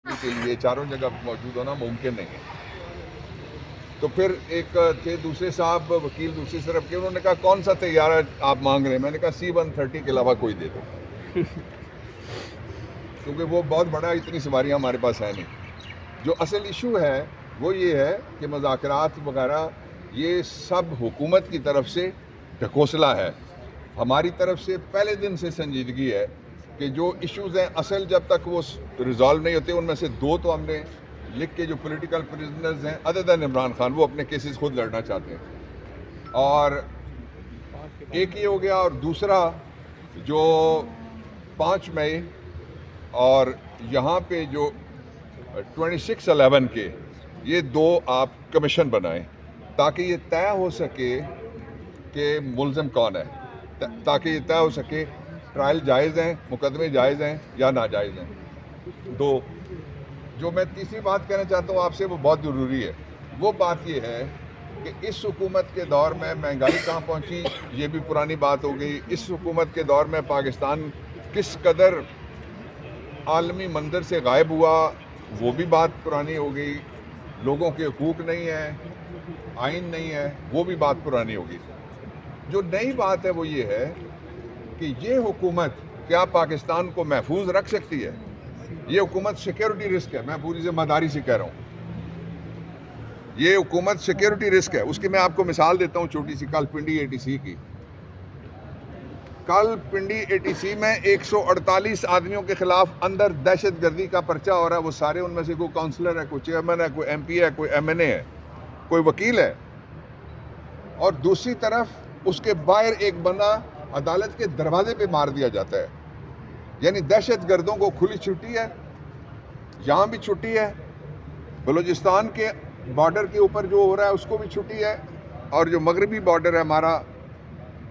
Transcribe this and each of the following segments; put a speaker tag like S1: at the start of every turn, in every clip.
S1: کے لیے چاروں جگہ موجود ہونا ممکن نہیں ہے. تو پھر ایک تھے دوسرے صاحب وکیل دوسری طرف کے, انہوں نے کہا کون سا طیارہ آپ مانگ رہے ہیں؟ میں نے کہا C-130 کے علاوہ کوئی دے دو, کیونکہ وہ بہت بڑا, اتنی سواریاں ہمارے پاس ہے نہیں. جو اصل ایشو ہے وہ یہ ہے کہ مذاکرات وغیرہ یہ سب حکومت کی طرف سے ڈھکوسلا ہے. ہماری طرف سے پہلے دن سے سنجیدگی ہے کہ جو ایشوز ہیں اصل جب تک وہ ریزالو نہیں ہوتے, ان میں سے 2 تو ہم نے لکھ کے, جو پولیٹیکل پریزنرز ہیں ادر دین عمران خان, وہ اپنے کیسز خود لڑنا چاہتے ہیں. اور ایک یہ ہو گیا, اور دوسرا جو 5 مئی اور یہاں پہ جو 26/11 کے, یہ 2 آپ کمیشن بنائیں تاکہ یہ طے ہو سکے کہ ملزم کون ہے, تاکہ یہ طے ہو سکے ٹرائل جائز ہیں, مقدمے جائز ہیں یا ناجائز ہیں. 2 جو میں تیسری بات کہنا چاہتا ہوں آپ سے, وہ بہت ضروری ہے. وہ بات یہ ہے کہ اس حکومت کے دور میں مہنگائی کہاں پہنچی, یہ بھی پرانی بات ہو گئی. اس حکومت کے دور میں پاکستان کس قدر عالمی منظر سے غائب ہوا, وہ بھی بات پرانی ہو گئی. لوگوں کے حقوق نہیں ہیں, آئین نہیں ہے, وہ بھی بات پرانی ہوگی. جو نئی بات ہے وہ یہ ہے کہ یہ حکومت کیا پاکستان کو محفوظ رکھ سکتی ہے؟ یہ حکومت سیکیورٹی رسک ہے, میں پوری ذمہ داری سے کہہ رہا ہوں. یہ حکومت سیکیورٹی رسک ہے. اس کی میں آپ کو مثال دیتا ہوں چھوٹی سی. کل پنڈی ATC کی, کل پنڈی ATC میں 148 آدمیوں کے خلاف اندر دہشت گردی کا پرچہ ہو رہا ہے. وہ سارے ان میں سے کوئی کونسلر ہے, کوئی چیئرمین ہے, کوئی MP ہے, کوئی MNA ہے, کوئی وکیل ہے. اور دوسری طرف اس کے باہر ایک بندہ عدالت کے دروازے پہ مار دیا جاتا ہے. یعنی دہشت گردوں کو کھلی چھٹی ہے, یہاں بھی چھٹی ہے, بلوچستان کے بارڈر کے اوپر جو ہو رہا ہے اس کو بھی چھٹی ہے, اور جو مغربی بارڈر ہے ہمارا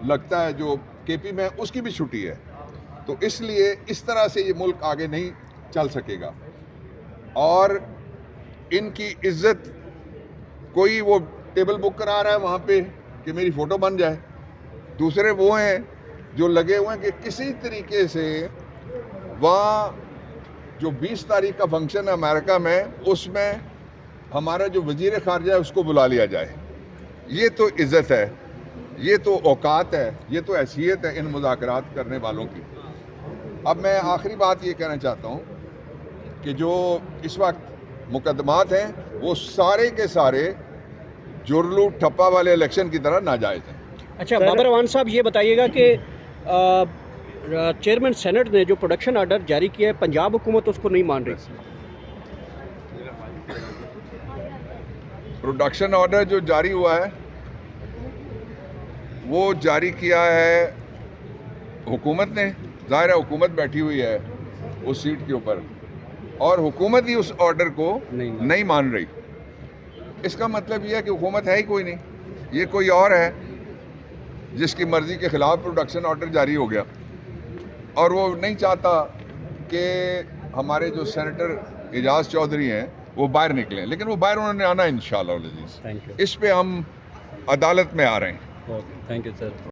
S1: لگتا ہے جو KP میں, اس کی بھی چھٹی ہے. تو اس لیے اس طرح سے یہ ملک آگے نہیں چل سکے گا. اور ان کی عزت, کوئی وہ ٹیبل بک کرا رہا ہے وہاں پہ کہ میری فوٹو بن جائے, دوسرے وہ ہیں جو لگے ہوئے ہیں کہ کسی طریقے سے وہاں جو 20 تاریخ کا فنکشن ہے امریکہ میں, اس میں ہمارا جو وزیر خارجہ ہے اس کو بلا لیا جائے. یہ تو عزت ہے, یہ تو اوقات ہے, یہ تو حیثیت ہے ان مذاکرات کرنے والوں کی. اب میں آخری بات یہ کہنا چاہتا ہوں کہ جو اس وقت مقدمات ہیں وہ سارے کے سارے جرلو ٹھپا والے الیکشن کی طرح ناجائز ہیں.
S2: اچھا بابر اعوان صاحب, یہ بتائیے گا کہ چیئرمین سینٹ نے جو پروڈکشن آرڈر جاری کیا ہے, پنجاب حکومت اس کو نہیں مان رہی.
S1: پروڈکشن آرڈر جو جاری ہوا ہے وہ جاری کیا ہے حکومت نے. ظاہر ہے حکومت بیٹھی ہوئی ہے اس سیٹ کے اوپر, اور حکومت ہی اس آرڈر کو نہیں مان رہی. اس کا مطلب یہ ہے کہ حکومت ہے ہی کوئی نہیں, یہ کوئی اور ہے جس کی مرضی کے خلاف پروڈکشن آرڈر جاری ہو گیا. اور وہ نہیں چاہتا کہ ہمارے جو سینیٹر اعجاز چودھری ہیں وہ باہر نکلیں, لیکن وہ باہر انہوں نے آنا ہے انشاءاللہ العزیز. اس پہ ہم عدالت میں آ رہے ہیں.
S2: Thank you sir.